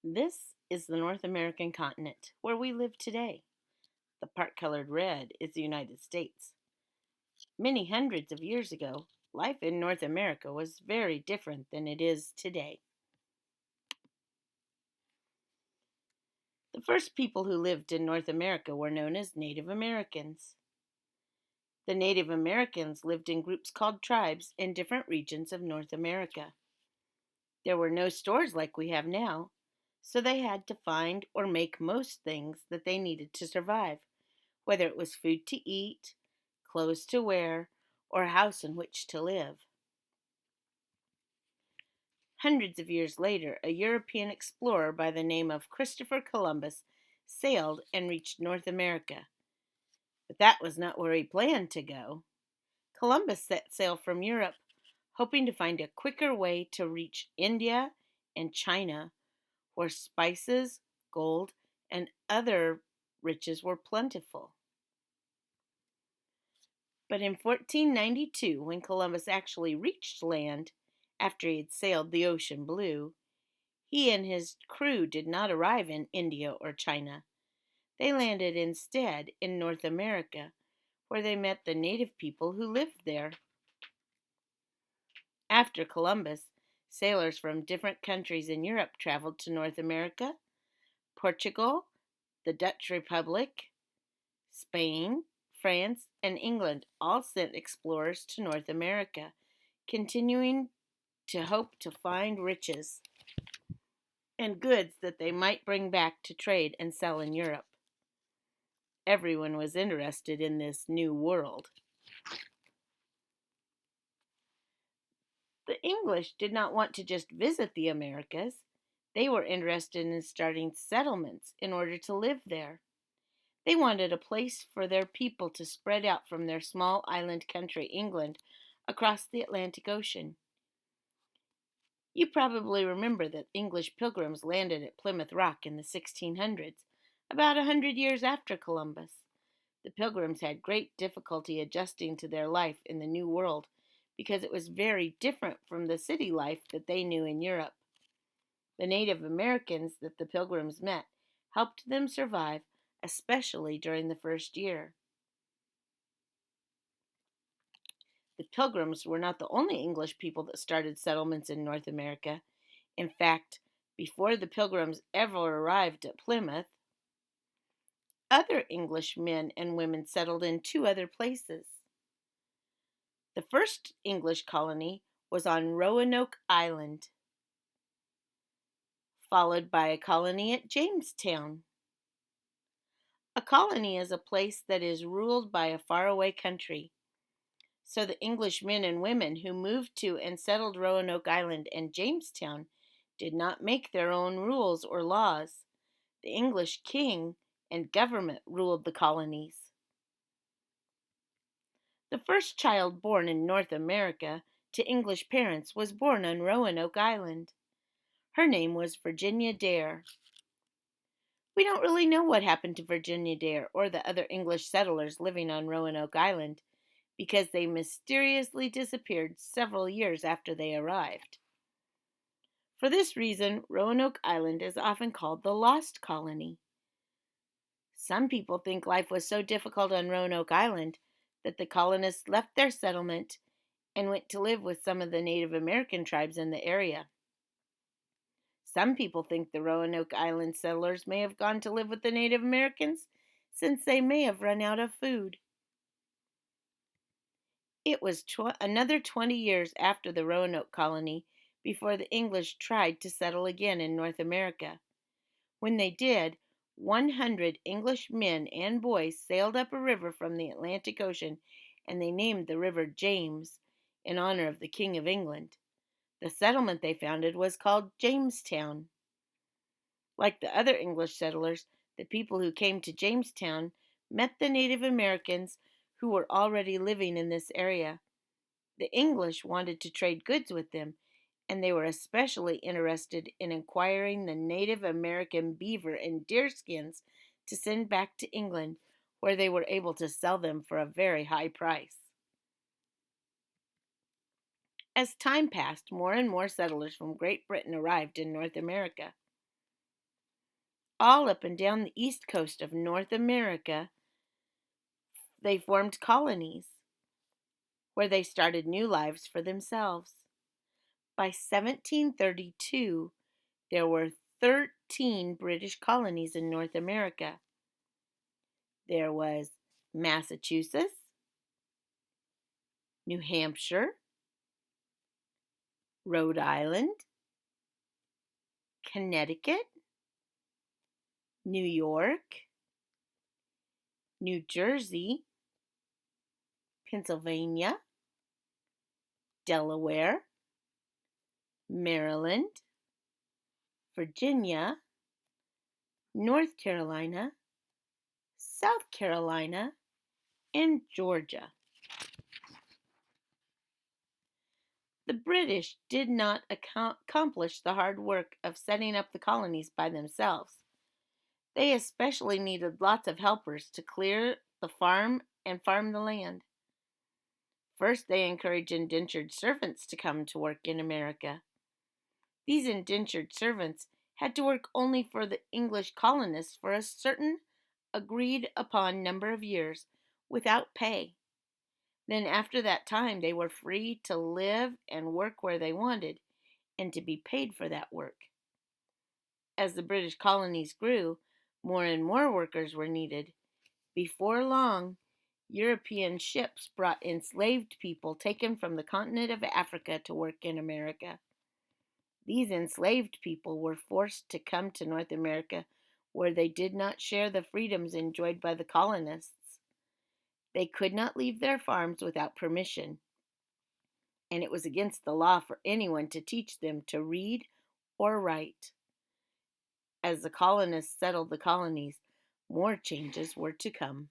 This is the North American continent where we live today. The part colored red is the United States. Many hundreds of years ago, life in North America was very different than it is today. The first people who lived in North America were known as Native Americans. The Native Americans lived in groups called tribes in different regions of North America. There were no stores like we have now, so they had to find or make most things that they needed to survive, whether it was food to eat, clothes to wear, or a house in which to live. Hundreds of years later, a European explorer by the name of Christopher Columbus sailed and reached North America. But that was not where he planned to go. Columbus set sail from Europe, hoping to find a quicker way to reach India and China, where spices, gold, and other riches were plentiful. But in 1492, when Columbus actually reached land after he had sailed the ocean blue, he and his crew did not arrive in India or China. They landed instead in North America, where they met the native people who lived there. After Columbus, sailors from different countries in Europe traveled to North America. Portugal, the Dutch Republic, Spain, France, and England all sent explorers to North America, continuing to hope to find riches and goods that they might bring back to trade and sell in Europe. Everyone was interested in this new world. The English did not want to just visit the Americas. They were interested in starting settlements in order to live there. They wanted a place for their people to spread out from their small island country, England, across the Atlantic Ocean. You probably remember that English pilgrims landed at Plymouth Rock in the 1600s, about 100 years after Columbus. The pilgrims had great difficulty adjusting to their life in the New World because it was very different from the city life that they knew in Europe. The Native Americans that the pilgrims met helped them survive, especially during the first year. The Pilgrims were not the only English people that started settlements in North America. In fact, before the Pilgrims ever arrived at Plymouth, other English men and women settled in two other places. The first English colony was on Roanoke Island, followed by a colony at Jamestown. A colony is a place that is ruled by a faraway country. So the English men and women who moved to and settled Roanoke Island and Jamestown did not make their own rules or laws. The English king and government ruled the colonies. The first child born in North America to English parents was born on Roanoke Island. Her name was Virginia Dare. We don't really know what happened to Virginia Dare or the other English settlers living on Roanoke Island because they mysteriously disappeared several years after they arrived. For this reason, Roanoke Island is often called the Lost Colony. Some people think life was so difficult on Roanoke Island that the colonists left their settlement and went to live with some of the Native American tribes in the area. Some people think the Roanoke Island settlers may have gone to live with the Native Americans since they may have run out of food. It was another 20 years after the Roanoke colony before the English tried to settle again in North America. When they did, 100 English men and boys sailed up a river from the Atlantic Ocean, and they named the river James in honor of the King of England. The settlement they founded was called Jamestown. Like the other English settlers, the people who came to Jamestown met the Native Americans who were already living in this area. The English wanted to trade goods with them, and they were especially interested in acquiring the Native American beaver and deer skins to send back to England, where they were able to sell them for a very high price. As time passed, more and more settlers from Great Britain arrived in North America. all up and down the east coast of North America, they formed colonies where they started new lives for themselves. By 1732, there were 13 British colonies in North America. There was Massachusetts, New Hampshire, Rhode Island, Connecticut, New York, New Jersey, Pennsylvania, Delaware, Maryland, Virginia, North Carolina, South Carolina, and Georgia. The British did not accomplish the hard work of setting up the colonies by themselves. They especially needed lots of helpers to clear the farm and farm the land. First, they encouraged indentured servants to come to work in America. These indentured servants had to work only for the English colonists for a certain agreed upon number of years without pay. Then, after that time, they were free to live and work where they wanted and to be paid for that work. As the British colonies grew, more and more workers were needed. Before long, European ships brought enslaved people taken from the continent of Africa to work in America. These enslaved people were forced to come to North America where they did not share the freedoms enjoyed by the colonists. They could not leave their farms without permission, and it was against the law for anyone to teach them to read or write. As the colonists settled the colonies, more changes were to come.